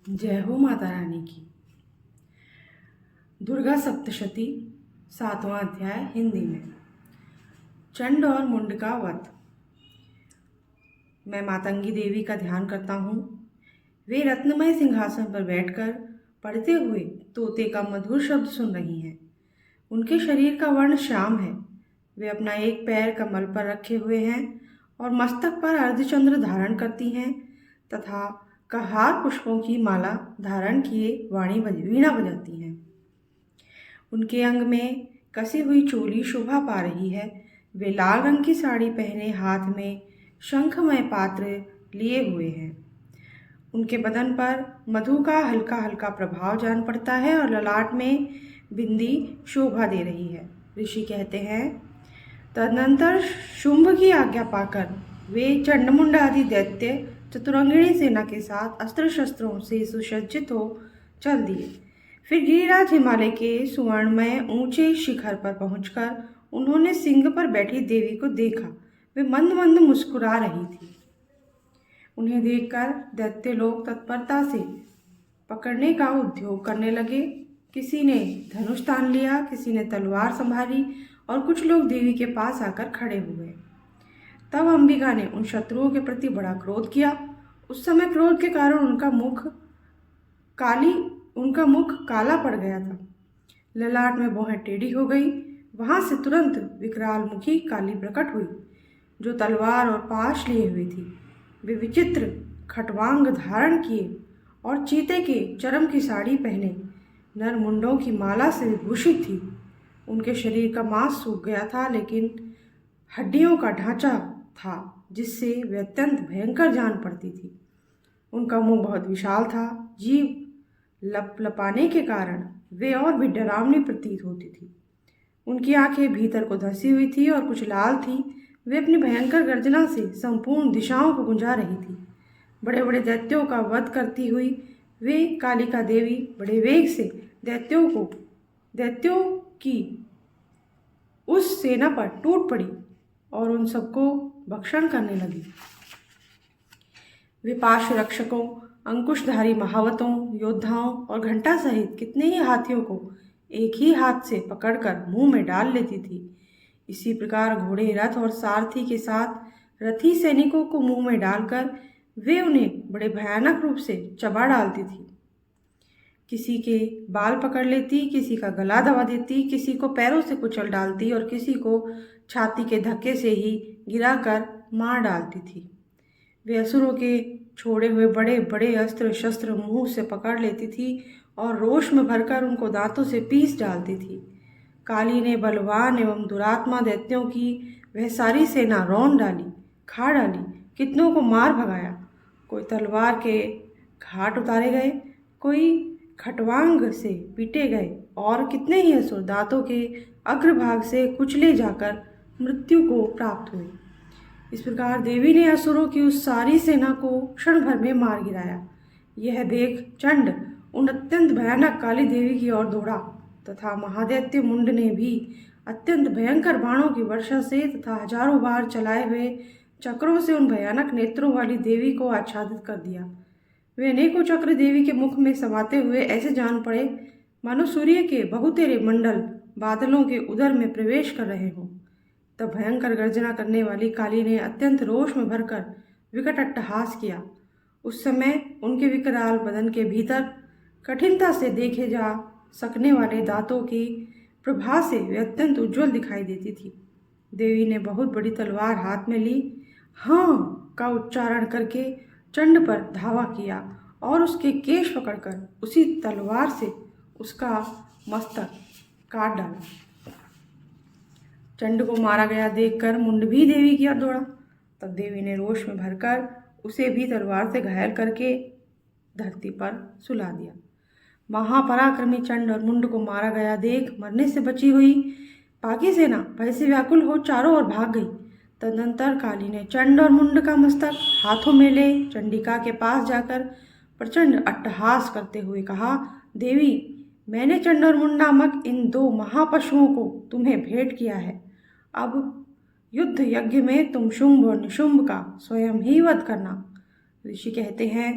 जय हो माता रानी की। दुर्गा सप्तशती 7वां अध्याय हिंदी में। चंड और मुंड का वध। मैं मातंगी देवी का ध्यान करता हूँ। वे रत्नमय सिंहासन पर बैठकर पढ़ते हुए तोते का मधुर शब्द सुन रही हैं। उनके शरीर का वर्ण श्याम है। वे अपना एक पैर कमल पर रखे हुए हैं और मस्तक पर अर्धचंद्र धारण करती हैं तथा कहार पुष्पों की माला धारण किए वीणा बजाती हैं। उनके अंग में कसी हुई चोली शोभा पा रही है। वे लाल रंग की साड़ी पहने हाथ में शंखमय पात्र लिए हुए हैं। उनके बदन पर मधु का हल्का हल्का प्रभाव जान पड़ता है और ललाट में बिंदी शोभा दे रही है। ऋषि कहते हैं, तदनंतर शुंभ की आज्ञा पाकर वे चंडमुंड आदि दैत्य चतुरंगिणी सेना के साथ अस्त्र शस्त्रों से सुसज्जित हो चल दिए। फिर गिरिराज हिमालय के सुवर्णमय ऊंचे शिखर पर पहुंचकर उन्होंने सिंह पर बैठी देवी को देखा। वे मंद मंद मुस्कुरा रही थी। उन्हें देखकर दैत्य लोग तत्परता से पकड़ने का उद्योग करने लगे। किसी ने धनुष तान लिया, किसी ने तलवार संभाली और कुछ लोग देवी के पास आकर खड़े हुए। तब अंबिका ने उन शत्रुओं के प्रति बड़ा क्रोध किया। उस समय क्रोध के कारण उनका मुख काला पड़ गया था। ललाट में भौहें टेढ़ी हो गई। वहां से तुरंत विकराल मुखी काली प्रकट हुई, जो तलवार और पाश लिए हुई थी। वे विचित्र खटवांग धारण किए और चीते के चरम की साड़ी पहने नर मुंडों की माला से विभूषित थी। उनके शरीर का मांस सूख गया था, लेकिन हड्डियों का ढांचा था जिससे वे अत्यंत भयंकर जान पड़ती थी। उनका मुंह बहुत विशाल था। जीभ लपलपाने के कारण वे और भी डरावनी प्रतीत होती थी। उनकी आंखें भीतर को धंसी हुई थी और कुछ लाल थी। वे अपनी भयंकर गर्जना से संपूर्ण दिशाओं को गुंजा रही थी। बड़े बड़े दैत्यों का वध करती हुई वे कालिका देवी बड़े वेग से दैत्यों की उस सेना पर टूट पड़ी और उन सबको भक्षण करने लगी। वे पार्श्व रक्षकों, अंकुशधारी महावतों, योद्धाओं और घंटा सहित कितने ही हाथियों को एक ही हाथ से पकड़कर मुंह में डाल लेती थी। इसी प्रकार घोड़े, रथ और सारथी के साथ रथी सैनिकों को मुंह में डालकर वे उन्हें बड़े भयानक रूप से चबा डालती थी। किसी के बाल पकड़ लेती, किसी का गला दबा देती, किसी को पैरों से कुचल डालती और किसी को छाती के धक्के से ही गिराकर मार डालती थी। वे असुरों के छोड़े हुए बड़े बड़े अस्त्र शस्त्र मुंह से पकड़ लेती थी और रोष में भरकर उनको दांतों से पीस डालती थी। काली ने बलवान एवं दुरात्मा दैत्यों की वह सारी सेना रौंद डाली, खा डाली, कितनों को मार भगाया। कोई तलवार के घाट उतारे गए, कोई खटवांग से पीटे गए और कितने ही असुर दांतों के अग्रभाग से कुचले जाकर मृत्यु को प्राप्त हुए। इस प्रकार देवी ने असुरों की उस सारी सेना को क्षण भर में मार गिराया। यह देख चंड उन अत्यंत भयानक काली देवी की ओर दौड़ा तथा महादैत्य मुंड ने भी अत्यंत भयंकर बाणों की वर्षा से तथा हजारों बार चलाए हुए चक्रों से उन भयानक नेत्रों वाली देवी को आच्छादित कर दिया। वे अनेकों चक्र देवी के मुख में समाते हुए ऐसे जान पड़े मानो सूर्य के बहुतेरे मंडल बादलों के उदर में प्रवेश कर रहे हों। तब भयंकर गर्जना करने वाली काली ने अत्यंत रोष में भरकर विकट अट्टहास किया। उस समय उनके विकराल बदन के भीतर कठिनता से देखे जा सकने वाले दांतों की प्रभा से वे अत्यंत उज्जवल दिखाई देती थी। देवी ने बहुत बड़ी तलवार हाथ में ली, हाँ का उच्चारण करके चंड पर धावा किया और उसके केश पकड़कर उसी तलवार से उसका मस्तक काट डाला। चंड को मारा गया देखकर मुंड भी देवी की ओर दौड़ा। तब देवी ने रोष में भरकर उसे भी तलवार से घायल करके धरती पर सुला दिया। महापराक्रमी चंड और मुंड को मारा गया देख मरने से बची हुई बाकी सेना भय से व्याकुल हो चारों ओर भाग गई। तदनंतर काली ने चंड और मुंड का मस्तक हाथों में ले चंडिका के पास जाकर प्रचंड अट्टहास करते हुए कहा, देवी, मैंने चंड और मुंड नामक इन 2 महापशुओं को तुम्हें भेंट किया है। अब युद्ध यज्ञ में तुम शुंभ और निशुंभ का स्वयं ही वध करना। ऋषि कहते हैं,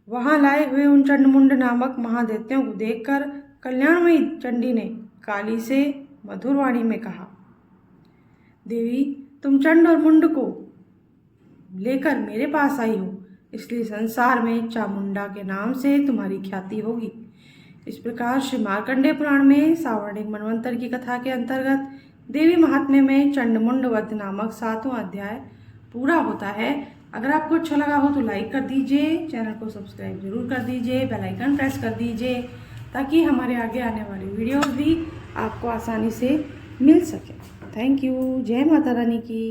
वहां लाए हुए उन चंडमुंड नामक महादैत्यों को देखकर कल्याणमयी चंडी ने काली से मधुर वाणी में कहा, देवी, तुम चंड और मुंड को लेकर मेरे पास आई हो, इसलिए संसार में चामुंडा के नाम से तुम्हारी ख्याति होगी। इस प्रकार श्री मार्कंडेय पुराण में सावर्णिक मनवंतर की कथा के अंतर्गत देवी महात्म्य में चंडमुंड वध नामक 7वां अध्याय पूरा होता है। अगर आपको अच्छा लगा हो तो लाइक कर दीजिए, चैनल को सब्सक्राइब जरूर कर दीजिए, बेल आइकन प्रेस कर दीजिए ताकि हमारे आगे आने वाले वीडियोस भी आपको आसानी से मिल सके। Thank you. जय माता रानी की।